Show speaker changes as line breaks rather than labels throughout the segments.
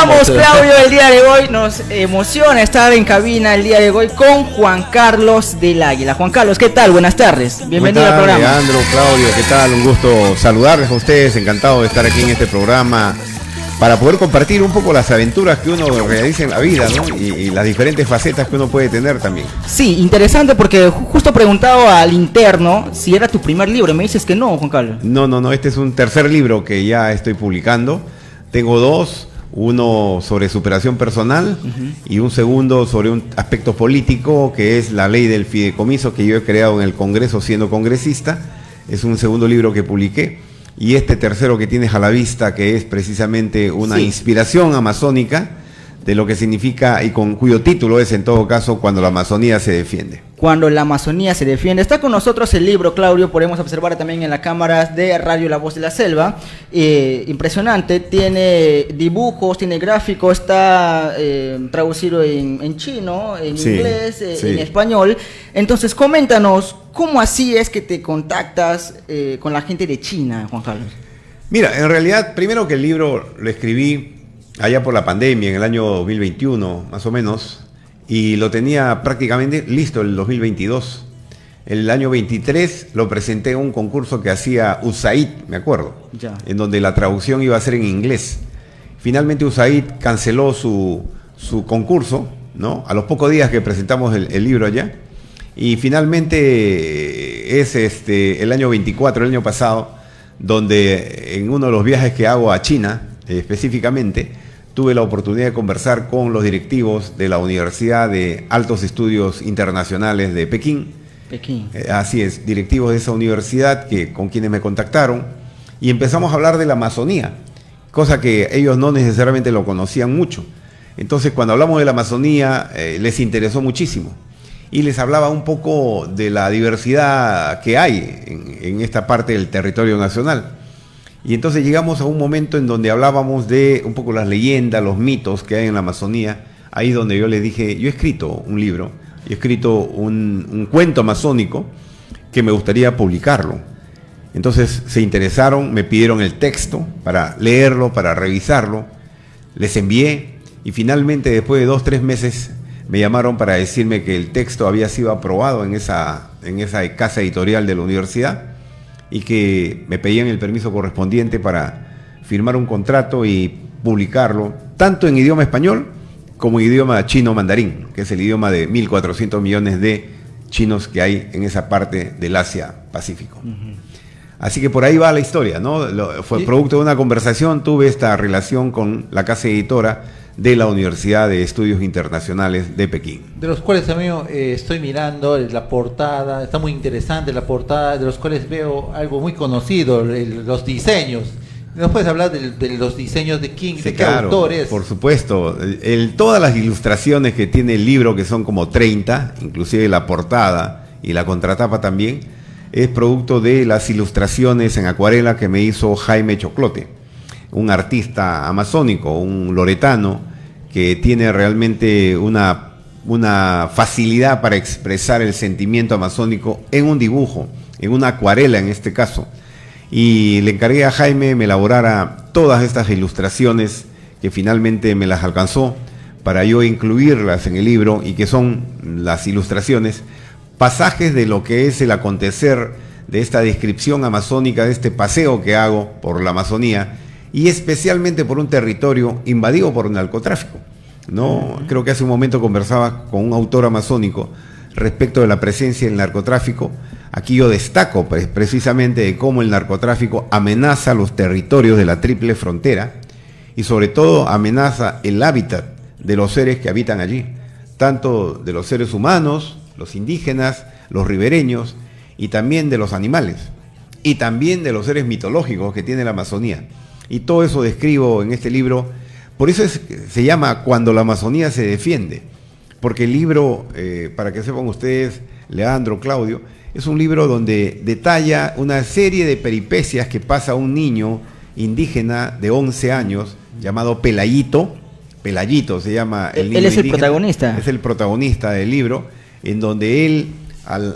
estamos, Claudio, el día de hoy. Nos emociona estar en cabina el día de hoy con Juan Carlos del Águila. Juan Carlos, ¿qué tal? Buenas tardes. Bienvenido al programa.
Leandro, Claudio, ¿qué tal? Un gusto saludarles a ustedes. Encantado de estar aquí en este programa para poder compartir un poco las aventuras que uno realiza en la vida, ¿no? Y las diferentes facetas que uno puede tener también.
Sí, interesante porque justo preguntaba al interno si era tu primer libro. Me dices que no, Juan Carlos.
No, este es un tercer libro que ya estoy publicando. Tengo dos, uno sobre superación personal y un segundo sobre un aspecto político que es la ley del fideicomiso que yo he creado en el Congreso siendo congresista. Es un segundo libro que publiqué. Y este tercero que tienes a la vista, que es precisamente una inspiración amazónica de lo que significa y con cuyo título es en todo caso Cuando la Amazonía se defiende.
Cuando la Amazonía se defiende. Está con nosotros el libro, Claudio, podemos observar también en las cámaras de Radio La Voz de la Selva. Impresionante, tiene dibujos, tiene gráficos, está traducido en chino, en inglés, en español. Entonces, coméntanos, ¿cómo así es que te contactas con la gente de China, Juan Carlos?
Mira, en realidad, primero que el libro lo escribí allá por la pandemia, en el año 2021, más o menos, y lo tenía prácticamente listo el 2022. El año 23 lo presenté en un concurso que hacía USAID, me acuerdo, en donde la traducción iba a ser en inglés. Finalmente USAID canceló su concurso, ¿no? A los pocos días que presentamos el libro allá. Y finalmente es el año 24, el año pasado, donde en uno de los viajes que hago a China, específicamente, tuve la oportunidad de conversar con los directivos de la Universidad de Altos Estudios Internacionales de Pekín. Así es, directivos de esa universidad con quienes me contactaron y empezamos a hablar de la Amazonía, cosa que ellos no necesariamente lo conocían mucho. Entonces, cuando hablamos de la Amazonía, les interesó muchísimo y les hablaba un poco de la diversidad que hay en esta parte del territorio nacional. Y entonces llegamos a un momento en donde hablábamos de un poco las leyendas, los mitos que hay en la Amazonía, ahí donde yo les dije, yo he escrito un libro, he escrito un cuento amazónico que me gustaría publicarlo. Entonces se interesaron, me pidieron el texto para leerlo, para revisarlo, les envié y finalmente después de 2 o 3 meses me llamaron para decirme que el texto había sido aprobado en esa casa editorial de la universidad y que me pedían el permiso correspondiente para firmar un contrato y publicarlo, tanto en idioma español como en idioma chino mandarín, que es el idioma de 1.400 millones de chinos que hay en esa parte del Asia-Pacífico. Así que por ahí va la historia, ¿no? Fue producto de una conversación, tuve esta relación con la casa editora de la Universidad de Estudios Internacionales de Pekín.
De los cuales también estoy mirando la portada, está muy interesante la portada, de los cuales veo algo muy conocido, los diseños. ¿Nos puedes hablar de los diseños de quién, de qué autores?
Por supuesto, todas las ilustraciones que tiene el libro, que son como 30, inclusive la portada y la contratapa también, es producto de las ilustraciones en acuarela que me hizo Jaime Choclote, un artista amazónico, un loretano, que tiene realmente una facilidad para expresar el sentimiento amazónico en un dibujo, en una acuarela en este caso. Y le encargué a Jaime me elaborara todas estas ilustraciones que finalmente me las alcanzó para yo incluirlas en el libro y que son las ilustraciones, pasajes de lo que es el acontecer de esta descripción amazónica, de este paseo que hago por la Amazonía, y especialmente por un territorio invadido por el narcotráfico, ¿no? Creo que hace un momento conversaba con un autor amazónico respecto de la presencia del narcotráfico. Aquí yo destaco precisamente de cómo el narcotráfico amenaza los territorios de la triple frontera y sobre todo amenaza el hábitat de los seres que habitan allí, tanto de los seres humanos, los indígenas, los ribereños y también de los animales y también de los seres mitológicos que tiene la Amazonía. Y todo eso describo en este libro. Por eso se llama Cuando la Amazonía se defiende. Porque el libro, para que sepan ustedes, Leandro, Claudio, es un libro donde detalla una serie de peripecias que pasa un niño indígena de 11 años llamado Pelayito. Pelayito se llama el niño.
Él es
indígena,
el protagonista.
Es el protagonista del libro, en donde él,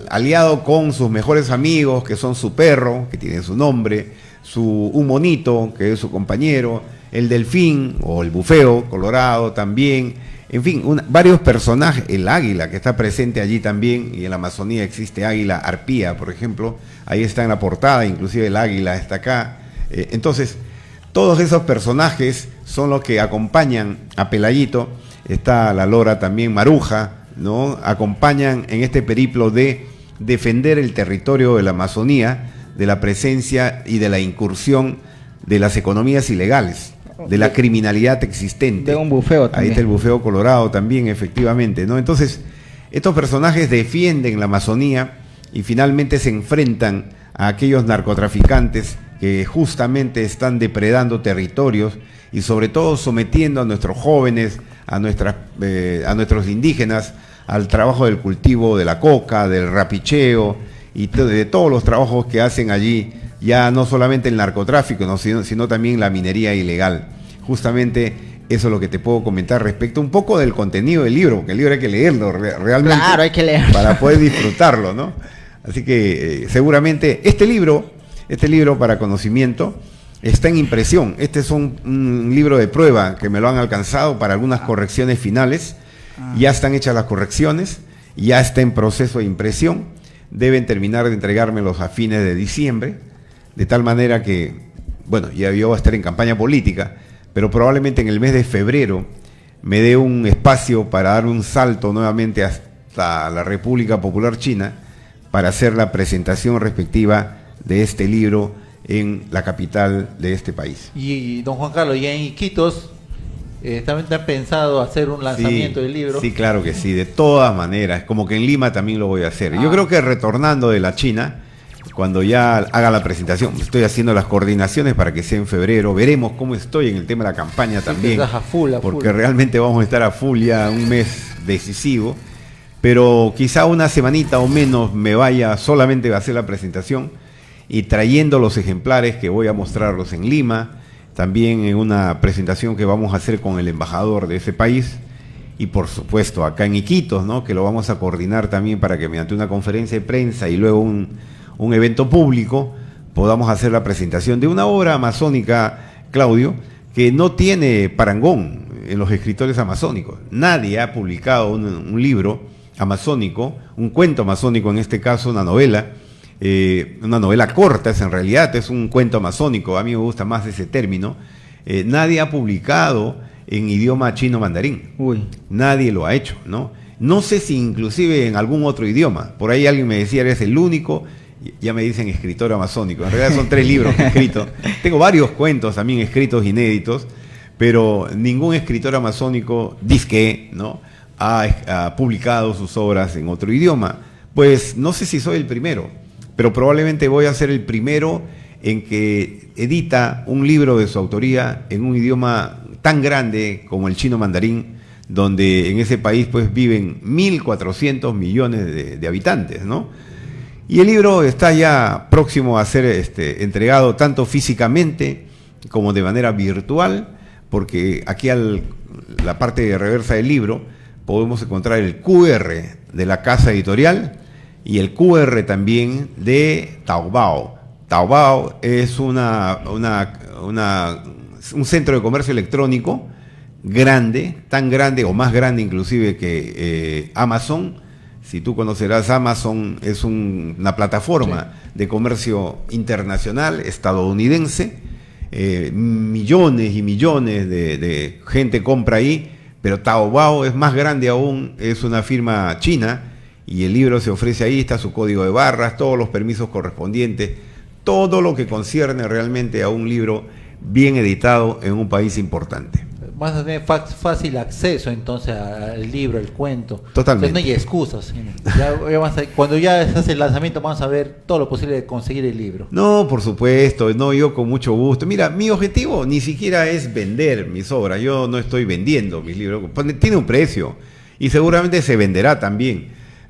aliado con sus mejores amigos, que son su perro, que tiene su nombre, un monito, que es su compañero, el delfín o el bufeo colorado también, en fin, varios personajes, el águila que está presente allí también, y en la Amazonía existe águila arpía, por ejemplo, ahí está en la portada, inclusive el águila está acá. Entonces, todos esos personajes son los que acompañan a Pelayito, está la lora también Maruja, ¿no? Acompañan en este periplo de defender el territorio de la Amazonía, de la presencia y de la incursión de las economías ilegales, de la criminalidad existente.
De un bufeo también.
Ahí está el bufeo colorado también, efectivamente, ¿no? Entonces, estos personajes defienden la Amazonía y finalmente se enfrentan a aquellos narcotraficantes que justamente están depredando territorios y sobre todo sometiendo a nuestros jóvenes, a nuestros indígenas, al trabajo del cultivo de la coca, del rapicheo y de todos los trabajos que hacen allí, ya no solamente el narcotráfico, ¿no? sino también la minería ilegal. Justamente eso es lo que te puedo comentar respecto un poco del contenido del libro, porque el libro hay que leerlo realmente.
Claro, hay que leerlo.
Para poder disfrutarlo, ¿no? Así que seguramente este libro para conocimiento está en impresión. Este es un libro de prueba que me lo han alcanzado para algunas correcciones finales. Ya están hechas las correcciones, ya está en proceso de impresión. Deben terminar de entregármelos a fines de diciembre, de tal manera que, bueno, ya yo voy a estar en campaña política, pero probablemente en el mes de febrero me dé un espacio para dar un salto nuevamente hasta la República Popular China para hacer la presentación respectiva de este libro en la capital de este país.
Y don Juan Carlos, ya en Iquitos también han pensado hacer un lanzamiento del libro.
Sí, claro que sí, de todas maneras, como que en Lima también lo voy a hacer. Yo creo que retornando de la China, cuando ya haga la presentación, estoy haciendo las coordinaciones para que sea en febrero, veremos cómo estoy en el tema de la campaña también, porque realmente vamos a estar a full ya un mes decisivo, pero quizá una semanita o menos me vaya solamente a hacer la presentación y trayendo los ejemplares que voy a mostrarlos en Lima, también en una presentación que vamos a hacer con el embajador de ese país y por supuesto acá en Iquitos, ¿no? Que lo vamos a coordinar también para que mediante una conferencia de prensa y luego un evento público podamos hacer la presentación de una obra amazónica, Claudio, que no tiene parangón en los escritores amazónicos. Nadie ha publicado un libro amazónico, un cuento amazónico, en este caso una novela corta, en realidad es un cuento amazónico, a mí me gusta más ese término. Nadie ha publicado en idioma chino mandarín. Nadie lo ha hecho, ¿no? No sé si inclusive en algún otro idioma. Por ahí alguien me decía, eres el único, ya me dicen escritor amazónico. En realidad son 3 libros que he escrito. Tengo varios cuentos también escritos inéditos, pero ningún escritor amazónico disque, ¿no? ha publicado sus obras en otro idioma. Pues no sé si soy el primero, pero probablemente voy a ser el primero en que edita un libro de su autoría en un idioma tan grande como el chino mandarín, donde en ese país pues viven 1.400 millones de habitantes, ¿no? Y el libro está ya próximo a ser entregado tanto físicamente como de manera virtual, porque aquí la parte de reversa del libro podemos encontrar el QR de la casa editorial y el QR también de Taobao. Taobao es un centro de comercio electrónico grande, tan grande o más grande inclusive que Amazon. Si tú conocerás, Amazon es una plataforma de comercio internacional estadounidense. Millones y millones de gente compra ahí, pero Taobao es más grande aún, es una firma china y el libro se ofrece ahí, está su código de barras, todos los permisos correspondientes, todo lo que concierne realmente a un libro bien editado en un país importante.
Vas a tener fácil acceso entonces al libro, al cuento.
Totalmente.
Entonces no hay excusas. Cuando ya se hace el lanzamiento vamos a ver todo lo posible de conseguir el libro.
No, por supuesto, no, yo con mucho gusto. Mira, mi objetivo ni siquiera es vender mis obras, yo no estoy vendiendo mis libros, tiene un precio y seguramente se venderá también.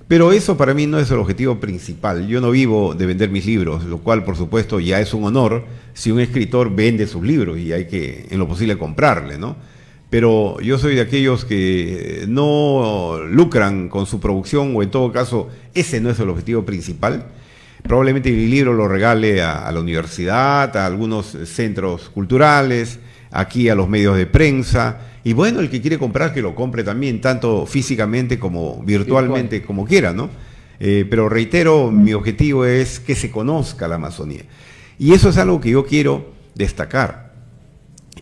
Pero eso para mí no es el objetivo principal. Yo no vivo de vender mis libros, lo cual por supuesto ya es un honor si un escritor vende sus libros y hay que en lo posible comprarle, ¿no? Pero yo soy de aquellos que no lucran con su producción, o en todo caso ese no es el objetivo principal. Probablemente mi libro lo regale a la universidad, a algunos centros culturales, aquí a los medios de prensa. Y bueno, el que quiere comprar, que lo compre también, tanto físicamente como virtualmente, como quiera, ¿no? Pero reitero, mi objetivo es que se conozca la Amazonía. Y eso es algo que yo quiero destacar.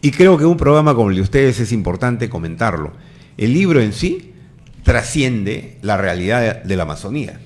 Y creo que un programa como el de ustedes es importante comentarlo. El libro en sí trasciende la realidad de la Amazonía.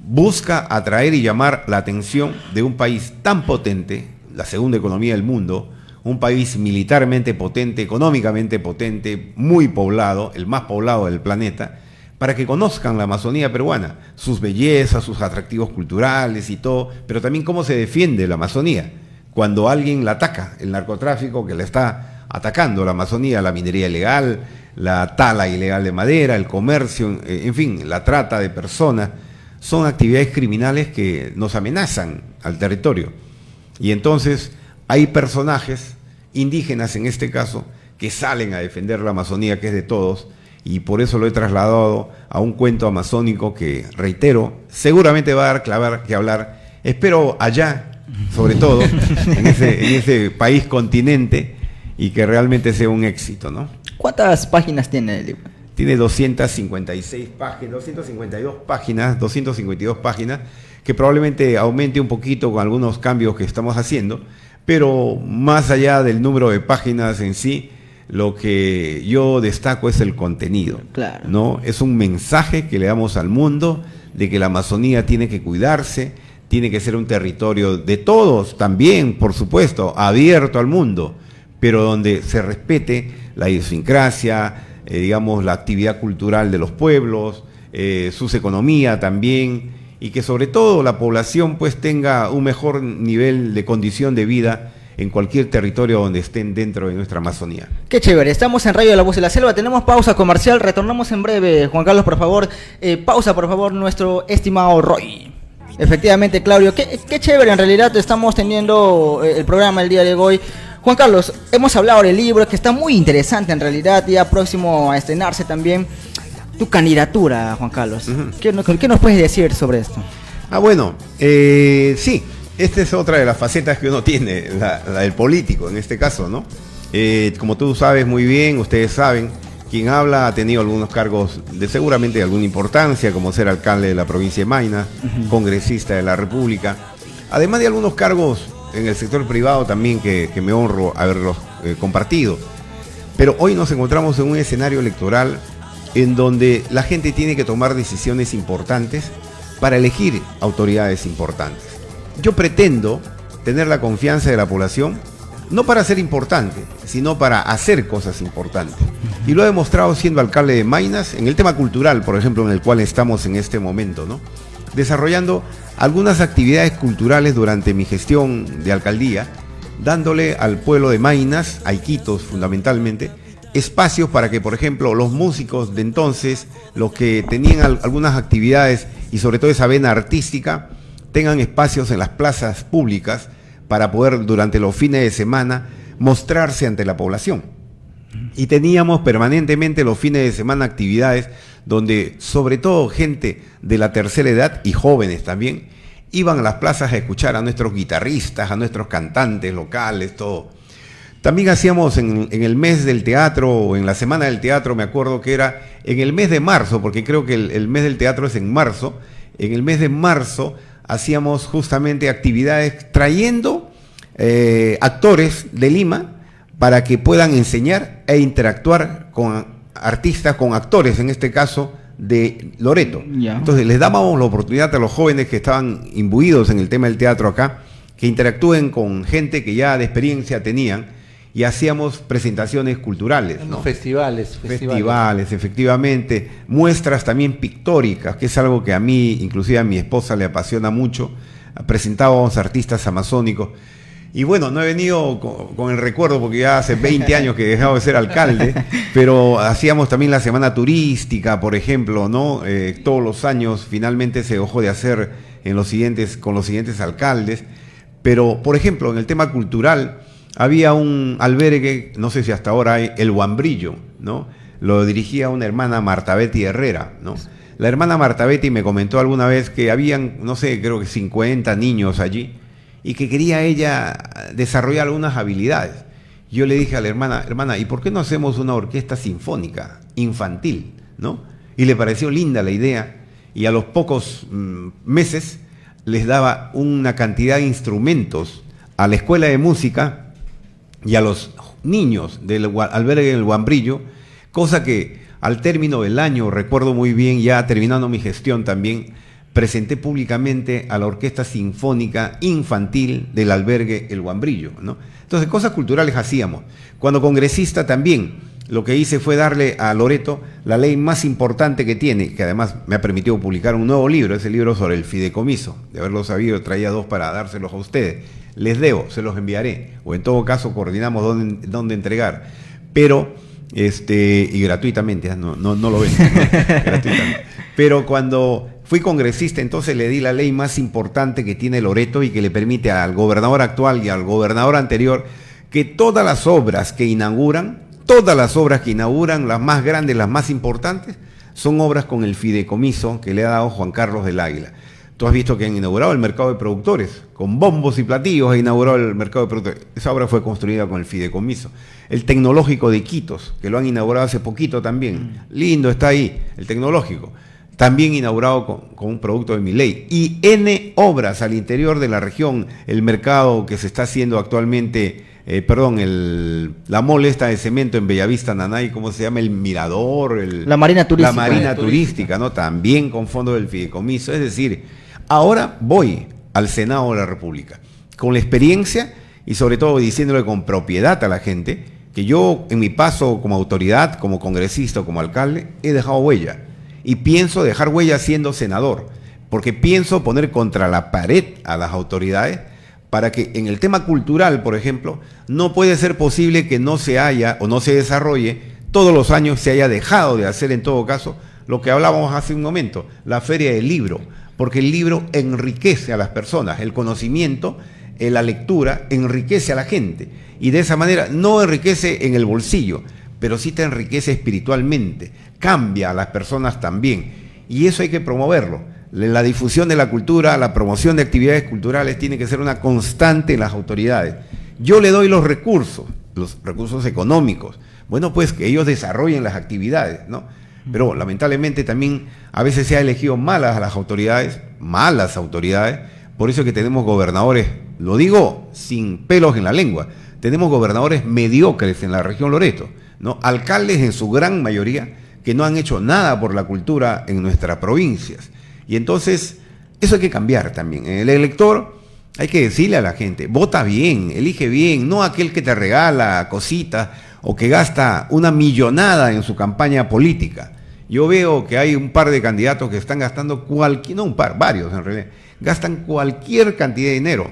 Busca atraer y llamar la atención de un país tan potente, la segunda economía del mundo, un país militarmente potente, económicamente potente, muy poblado, el más poblado del planeta, para que conozcan la Amazonía peruana, sus bellezas, sus atractivos culturales y todo, pero también cómo se defiende la Amazonía cuando alguien la ataca, el narcotráfico que la está atacando, la Amazonía, la minería ilegal, la tala ilegal de madera, el comercio, en fin, la trata de personas, son actividades criminales que nos amenazan al territorio. Y entonces hay personajes indígenas, en este caso, que salen a defender la Amazonía, que es de todos, y por eso lo he trasladado a un cuento amazónico que, reitero, seguramente va a dar que hablar, espero allá, sobre todo, en ese país continente, y que realmente sea un éxito, ¿no?
¿Cuántas páginas tiene el libro?
Tiene 256 páginas, 252 páginas, que probablemente aumente un poquito con algunos cambios que estamos haciendo, pero más allá del número de páginas en sí, lo que yo destaco es el contenido,
claro,
¿no? Es un mensaje que le damos al mundo de que la Amazonía tiene que cuidarse, tiene que ser un territorio de todos también, por supuesto, abierto al mundo, pero donde se respete la idiosincrasia, digamos, la actividad cultural de los pueblos, sus economías también, y que sobre todo la población pues tenga un mejor nivel de condición de vida en cualquier territorio donde estén dentro de nuestra Amazonía.
Qué chévere, estamos en Radio La Voz de la Selva, tenemos pausa comercial, retornamos en breve. Juan Carlos, por favor, pausa por favor, nuestro estimado Roy. Efectivamente, Claudio, qué chévere, en realidad estamos teniendo el programa el día de hoy. Juan Carlos, hemos hablado del libro, que está muy interesante en realidad, ya próximo a estrenarse también. Tu candidatura, Juan Carlos, ¿qué nos puedes decir sobre esto?
Bueno, sí, esta es otra de las facetas que uno tiene, la del político en este caso, ¿no? Como tú sabes muy bien, ustedes saben, quien habla ha tenido algunos cargos de seguramente de alguna importancia, como ser alcalde de la provincia de Maynas, congresista de la República, además de algunos cargos en el sector privado también que me honro haberlos compartido. Pero hoy nos encontramos en un escenario electoral en donde la gente tiene que tomar decisiones importantes para elegir autoridades importantes. Yo pretendo tener la confianza de la población, no para ser importante, sino para hacer cosas importantes. Y lo he demostrado siendo alcalde de Maynas, en el tema cultural, por ejemplo, en el cual estamos en este momento, ¿no? Desarrollando algunas actividades culturales durante mi gestión de alcaldía, dándole al pueblo de Maynas, a Iquitos fundamentalmente, espacios para que, por ejemplo, los músicos de entonces, los que tenían algunas actividades y sobre todo esa vena artística, tengan espacios en las plazas públicas para poder durante los fines de semana mostrarse ante la población. Y teníamos permanentemente los fines de semana actividades donde sobre todo gente de la tercera edad y jóvenes también iban a las plazas a escuchar a nuestros guitarristas, a nuestros cantantes locales, todo. También hacíamos en el mes del teatro, o en la semana del teatro, me acuerdo que era en el mes de marzo, porque creo que el mes del teatro es en marzo. En el mes de marzo hacíamos justamente actividades trayendo actores de Lima para que puedan enseñar e interactuar con artistas, con actores, en este caso de Loreto.
Ya.
Entonces les dábamos la oportunidad a los jóvenes que estaban imbuidos en el tema del teatro acá, que interactúen con gente que ya de experiencia tenían, y hacíamos presentaciones culturales, ¿no?
Festivales,
efectivamente, muestras también pictóricas, que es algo que a mí, inclusive a mi esposa, le apasiona mucho. Presentábamos artistas amazónicos. Y bueno, no he venido con el recuerdo porque ya hace 20 años que he dejado de ser alcalde, pero hacíamos también la semana turística, por ejemplo, ¿no? Todos los años finalmente se dejó de hacer con los siguientes alcaldes. Pero, por ejemplo, en el tema cultural, había un albergue, no sé si hasta ahora hay, El Huambrillo, ¿no? Lo dirigía una hermana, Marta Betty Herrera, ¿no? La hermana Marta Betty me comentó alguna vez que habían, no sé, creo que 50 niños allí, y que quería ella desarrollar algunas habilidades. Yo le dije a la hermana, ¿y por qué no hacemos una orquesta sinfónica infantil, ¿no? Y le pareció linda la idea, y a los pocos meses les daba una cantidad de instrumentos a la escuela de música y a los niños del albergue del Huambrillo, cosa que al término del año, recuerdo muy bien, ya terminando mi gestión también, presenté públicamente a la Orquesta Sinfónica Infantil del albergue El Huambrillo, ¿no? Entonces, cosas culturales hacíamos. Cuando congresista también, lo que hice fue darle a Loreto la ley más importante que tiene, que además me ha permitido publicar un nuevo libro, ese libro sobre el fideicomiso. De haberlo sabido, traía 2 para dárselos a ustedes. Les debo, se los enviaré, o en todo caso coordinamos dónde entregar. Pero, y gratuitamente, no lo ven, ¿no? Gratuitamente. Pero cuando fui congresista, entonces le di la ley más importante que tiene Loreto y que le permite al gobernador actual y al gobernador anterior que todas las obras que inauguran, las más grandes, las más importantes, son obras con el fideicomiso que le ha dado Juan Carlos del Águila. Tú has visto que han inaugurado el mercado de productores, con bombos y platillos ha inaugurado el mercado de productores. Esa obra fue construida con el fideicomiso. El tecnológico de Iquitos, que lo han inaugurado hace poquito también. Lindo está ahí, el tecnológico. También inaugurado con un producto de mi ley. Y N obras al interior de la región, el mercado que se está haciendo actualmente, la mole esta de cemento en Bellavista, Nanay, ¿cómo se llama? El Mirador.
La Marina Turística.
La Marina Turística, ¿no? También con fondo del fideicomiso. Es decir, ahora voy al Senado de la República, con la experiencia y sobre todo diciéndole con propiedad a la gente que yo en mi paso como autoridad, como congresista o como alcalde, he dejado huella. Y pienso dejar huella siendo senador, porque pienso poner contra la pared a las autoridades para que en el tema cultural, por ejemplo, no puede ser posible que no se haya o no se desarrolle, todos los años se haya dejado de hacer en todo caso, lo que hablábamos hace un momento, la feria del libro, porque el libro enriquece a las personas, el conocimiento, la lectura enriquece a la gente, y de esa manera no enriquece en el bolsillo, pero sí te enriquece espiritualmente, cambia a las personas también, y eso hay que promoverlo. La difusión de la cultura, la promoción de actividades culturales tiene que ser una constante en las autoridades. Yo le doy los recursos económicos, bueno, pues que ellos desarrollen las actividades, ¿no? Pero lamentablemente también a veces se ha elegido malas autoridades, por eso es que tenemos gobernadores, lo digo sin pelos en la lengua, tenemos gobernadores mediocres en la región Loreto, ¿no? Alcaldes en su gran mayoría que no han hecho nada por la cultura en nuestras provincias. Y entonces, eso hay que cambiar también. El elector, hay que decirle a la gente, vota bien, elige bien, no aquel que te regala cositas o que gasta una millonada en su campaña política. Yo veo que hay un par de candidatos que están gastando varios en realidad, gastan cualquier cantidad de dinero.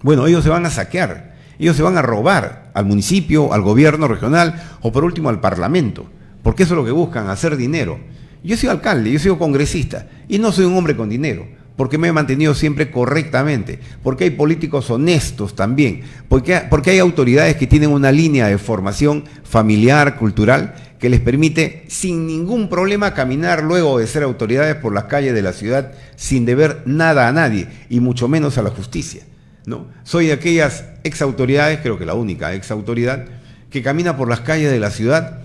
Bueno, ellos se van a saquear, ellos se van a robar al municipio, al gobierno regional o por último al parlamento, porque eso es lo que buscan, hacer dinero. Yo he sido alcalde, yo he sido congresista y no soy un hombre con dinero, porque me he mantenido siempre correctamente, porque hay políticos honestos también, porque hay autoridades que tienen una línea de formación familiar, cultural, que les permite sin ningún problema caminar luego de ser autoridades por las calles de la ciudad sin deber nada a nadie y mucho menos a la justicia, ¿no? Soy de aquellas exautoridades, creo que la única exautoridad, que camina por las calles de la ciudad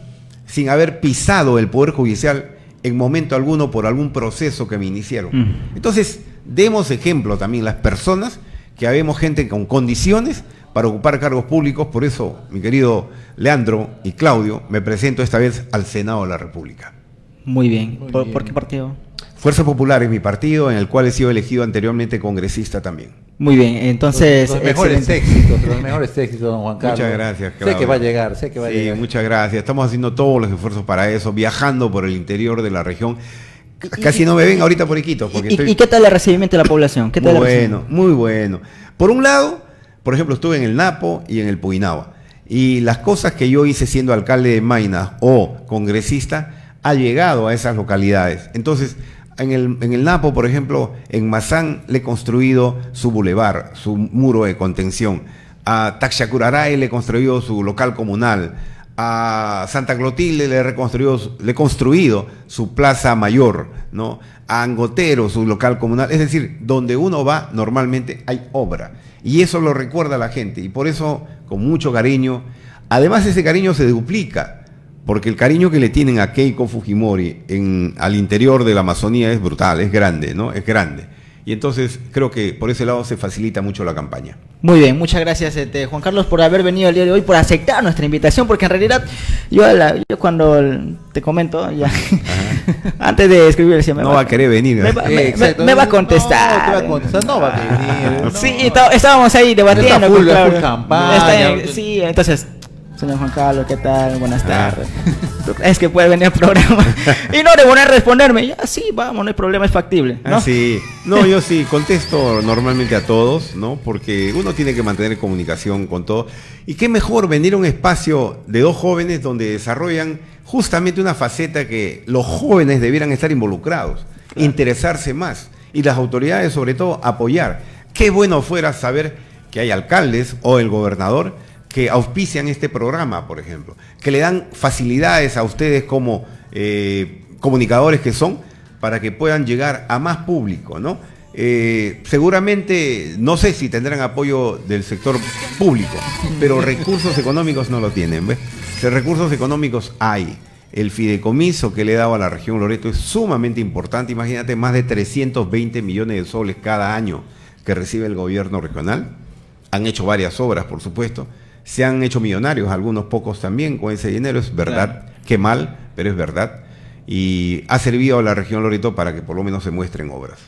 sin haber pisado el Poder Judicial en momento alguno por algún proceso que me iniciaron. Entonces, demos ejemplo también las personas, que habemos gente con condiciones para ocupar cargos públicos. Por eso, mi querido Leandro y Claudio, me presento esta vez al Senado de la República.
Muy bien. ¿Por qué partido?
Fuerza Popular es mi partido, en el cual he sido elegido anteriormente congresista también.
Muy bien, entonces...
Los mejores éxitos, don Juan Carlos.
Muchas gracias, Claudio.
Sé que va a llegar,
Sí, muchas gracias. Estamos haciendo todos los esfuerzos para eso, viajando por el interior de la región. Casi no me ven ahorita por Iquitos.
¿Y qué tal el recibimiento de la población? ¿Qué tal
muy bueno. Por un lado, por ejemplo, estuve en el Napo y en el Puinahua. Y las cosas que yo hice siendo alcalde de Maynas o congresista, ha llegado a esas localidades. Entonces, en el Napo, por ejemplo, en Mazán le he construido su bulevar, su muro de contención. A Taxacuraray le he construido su local comunal. A Santa Clotilde le he construido su plaza mayor, ¿no? A Angotero su local comunal, es decir, donde uno va normalmente hay obra. Y eso lo recuerda a la gente, y por eso, con mucho cariño, además ese cariño se duplica, porque el cariño que le tienen a Keiko Fujimori al interior de la Amazonía es brutal, es grande, ¿no? Es grande. Y entonces creo que por ese lado se facilita mucho la campaña.
Muy bien, muchas gracias Juan Carlos por haber venido el día de hoy, por aceptar nuestra invitación, porque en realidad yo cuando te comento ya antes de escribir decía,
no va a querer venir.
Me va a contestar.
No, te va a contestar, no va a venir. No.
Sí, estábamos ahí debatiendo.
Full campaña.
Sí, entonces... Señor Juan Carlos, ¿qué tal? Buenas tardes. Es que puede venir al programa y no demorar a responderme. Ya, sí, vamos, no hay problema, es factible, ¿no?
Sí. No, yo sí contesto normalmente a todos, ¿no? Porque uno tiene que mantener comunicación con todos. Y qué mejor venir a un espacio de dos jóvenes donde desarrollan justamente una faceta que los jóvenes debieran estar involucrados, interesarse más y las autoridades sobre todo apoyar. Qué bueno fuera saber que hay alcaldes o el gobernador que auspician este programa, por ejemplo, que le dan facilidades a ustedes como comunicadores que son, para que puedan llegar a más público, ¿no? Seguramente, no sé si tendrán apoyo del sector público, pero recursos económicos no lo tienen, ¿ves? Recursos económicos hay. El fideicomiso que le he dado a la región Loreto es sumamente importante. Imagínate, más de 320 millones de soles cada año que recibe el gobierno regional. Han hecho varias obras, por supuesto. Se han hecho millonarios, algunos pocos también con ese dinero, es verdad, claro. Qué mal, pero es verdad. Y ha servido a la región Loreto para que por lo menos se muestren obras.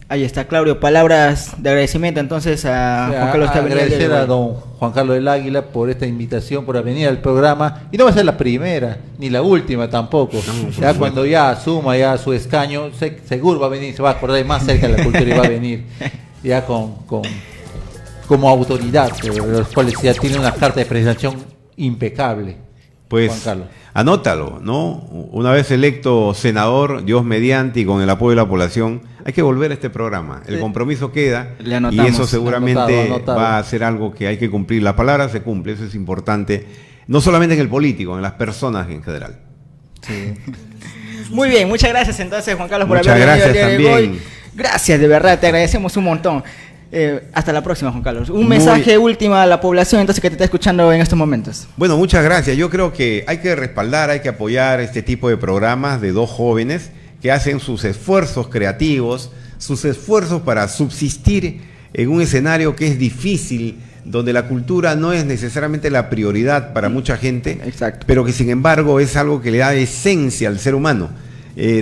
Ahí está, Claudio, palabras de agradecimiento entonces a Juan Carlos.
Agradecer a don Juan Carlos del Águila por esta invitación, por venir al programa, y no va a ser la primera, ni la última tampoco. Ya cuando ya asuma ya su escaño, seguro va a venir, se va a acordar más cerca de la cultura y va a venir ya como autoridad, los cuales ya tiene una carta de presentación impecable.
Pues
Juan Carlos,
anótalo, ¿no? Una vez electo senador, Dios mediante y con el apoyo de la población, hay que volver a este programa. El compromiso queda y eso seguramente anotado. Va a ser algo que hay que cumplir. La palabra se cumple, eso es importante, no solamente en el político, en las personas en general.
Sí. Muy bien, muchas gracias entonces, Juan Carlos, por
haber venido el día de hoy.
Gracias, de verdad, te agradecemos un montón. Hasta la próxima, Juan Carlos. Un mensaje último a la población entonces que te está escuchando en estos momentos.
Bueno, muchas gracias. Yo creo que hay que respaldar, hay que apoyar este tipo de programas de dos jóvenes que hacen sus esfuerzos creativos, sus esfuerzos para subsistir en un escenario que es difícil, donde la cultura no es necesariamente la prioridad para mucha gente.
Exacto.
Pero que sin embargo es algo que le da esencia al ser humano.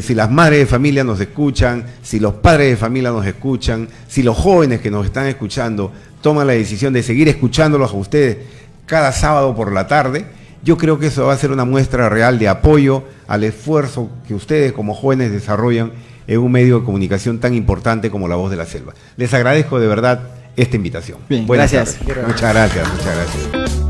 Si las madres de familia nos escuchan, si los padres de familia nos escuchan, si los jóvenes que nos están escuchando toman la decisión de seguir escuchándolos a ustedes cada sábado por la tarde, yo creo que eso va a ser una muestra real de apoyo al esfuerzo que ustedes como jóvenes desarrollan en un medio de comunicación tan importante como La Voz de la Selva. Les agradezco de verdad esta invitación.
Bien, gracias.
Muchas gracias, muchas gracias.